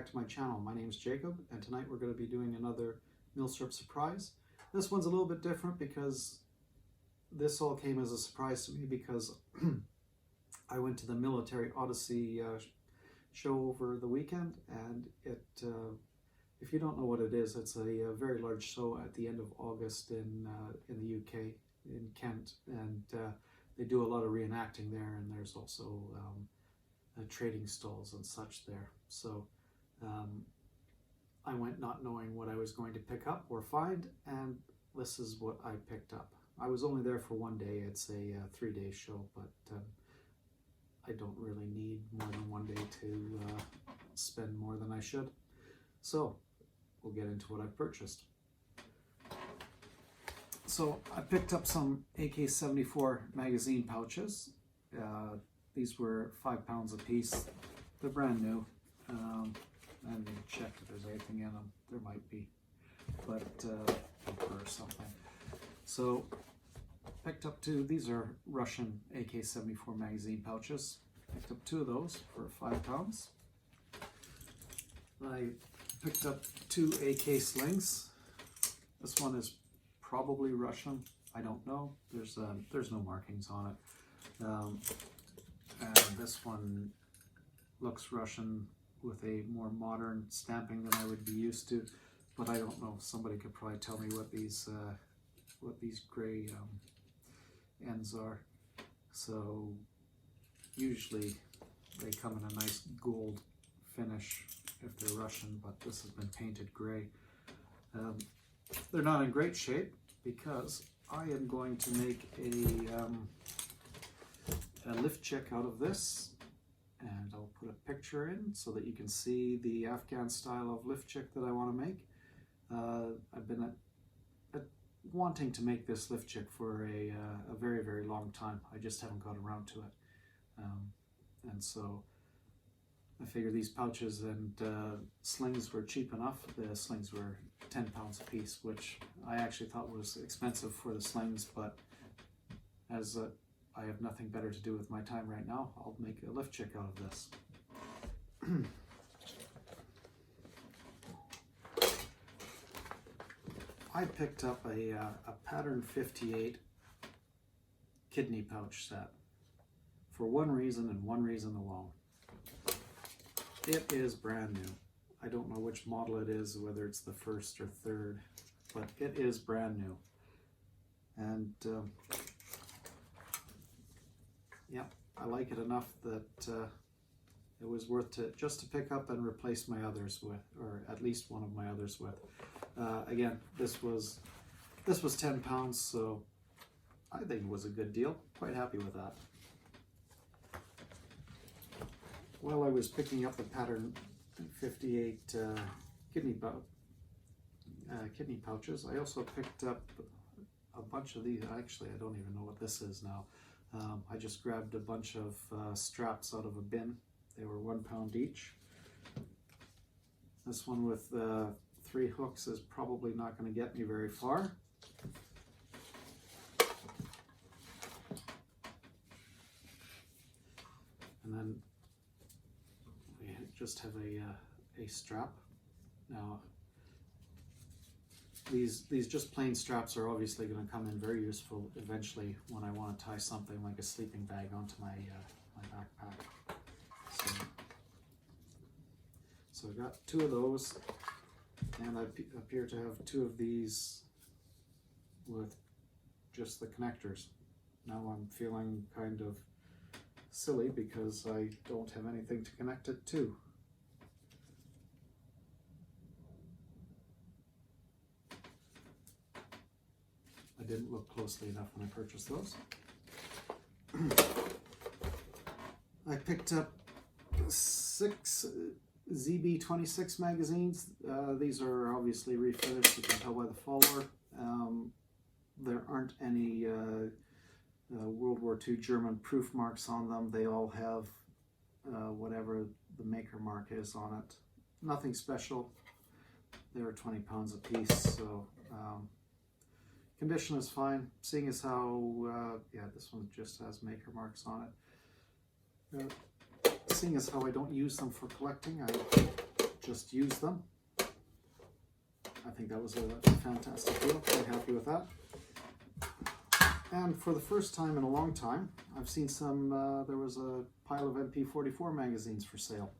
back to my channel. My name is Jacob, and tonight we're going to be doing another Milsurp surprise. This one's a little bit different because this all came as a surprise to me because I went to the Military Odyssey show over the weekend, and if you don't know what it is, it's a very large show at the end of August in the UK, in Kent, and they do a lot of reenacting there, and there's also trading stalls and such there. So I went not knowing what I was going to pick up or find, and this is what I picked up. I was only there for one day. It's a 3-day show, but I don't really need more than one day to spend more than I should. So we'll get into what I've purchased. So I picked up some AK-74 magazine pouches. These were £5 a piece. They're brand new. I haven't even checked if there's anything in them. There might be, but paper or something. So picked up two. These are Russian AK-74 magazine pouches. Picked up two of those for £5. I picked up two AK slings. This one is probably Russian. I don't know. There's no markings on it. And this one looks Russian with a more modern stamping than I would be used to, but I don't know. Somebody could probably tell me what these gray ends are. So usually they come in a nice gold finish if they're Russian, but this has been painted gray. They're not in great shape because I am going to make a lift check out of this, and I'll put a picture in so that you can see the Afghan style of lift check that I want to make. I've been wanting to make this lift check for a very, very long time. I just haven't got around to it. And so I figure these pouches and slings were cheap enough. The slings were £10 a piece, which I actually thought was expensive for the slings, but as I have nothing better to do with my time right now, I'll make a lift check out of this. I picked up a pattern 58 kidney pouch set for one reason and one reason alone. It is brand new. I don't know which model it is, whether it's the first or third, but it is brand new. And yeah, I like it enough that it was worth it just to pick up and replace my others with, or at least one of my others with. Again, this was £10, so I think it was a good deal. Quite happy with that. While I was picking up the pattern 58 kidney pouches, I also picked up a bunch of these. Actually, I don't even know what this is now. I just grabbed a bunch of straps out of a bin. They were £1 each. This one with 3 hooks is probably not going to get me very far. And then we just have a strap. Now, these just plain straps are obviously going to come in very useful eventually when I want to tie something like a sleeping bag onto my backpack. So I got 2 of those, and I appear to have 2 of these with just the connectors. Now I'm feeling kind of silly because I don't have anything to connect it to. I didn't look closely enough when I purchased those. I picked up 6 ZB-26 magazines. These are obviously refinished, you can tell by the follower. There aren't any World War II German proof marks on them. They all have whatever the maker mark is on it. Nothing special. They were £20 a piece, so condition is fine. Seeing as how, yeah, this one just has maker marks on it. Seeing as how I don't use them for collecting, I just use them. I think that was a fantastic deal. Quite happy with that. And for the first time in a long time, I've seen some, there was a pile of MP44 magazines for sale.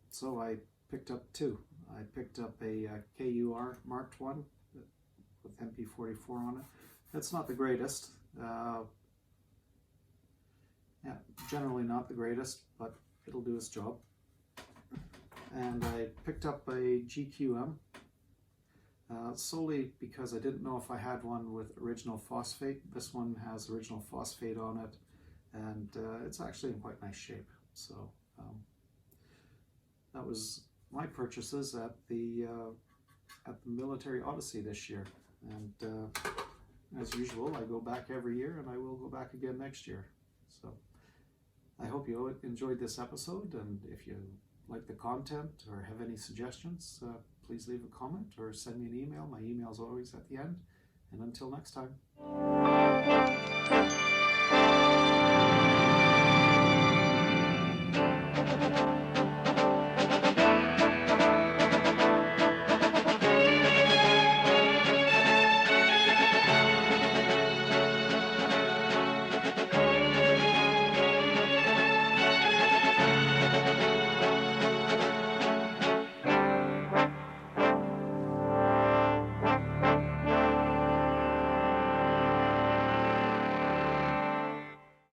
So I picked up two. I picked up a KUR marked one with MP44 on it. It's not the greatest. Yeah, generally not the greatest, but it'll do its job. And I picked up a GQM solely because I didn't know if I had one with original phosphate. This one has original phosphate on it, and it's actually in quite nice shape. So that was my purchases at the Military Odyssey this year. And as usual, I go back every year, and I will go back again next year. So I hope you enjoyed this episode, and if you like the content or have any suggestions, please leave a comment or send me an email. My email is always at the end. And until next time.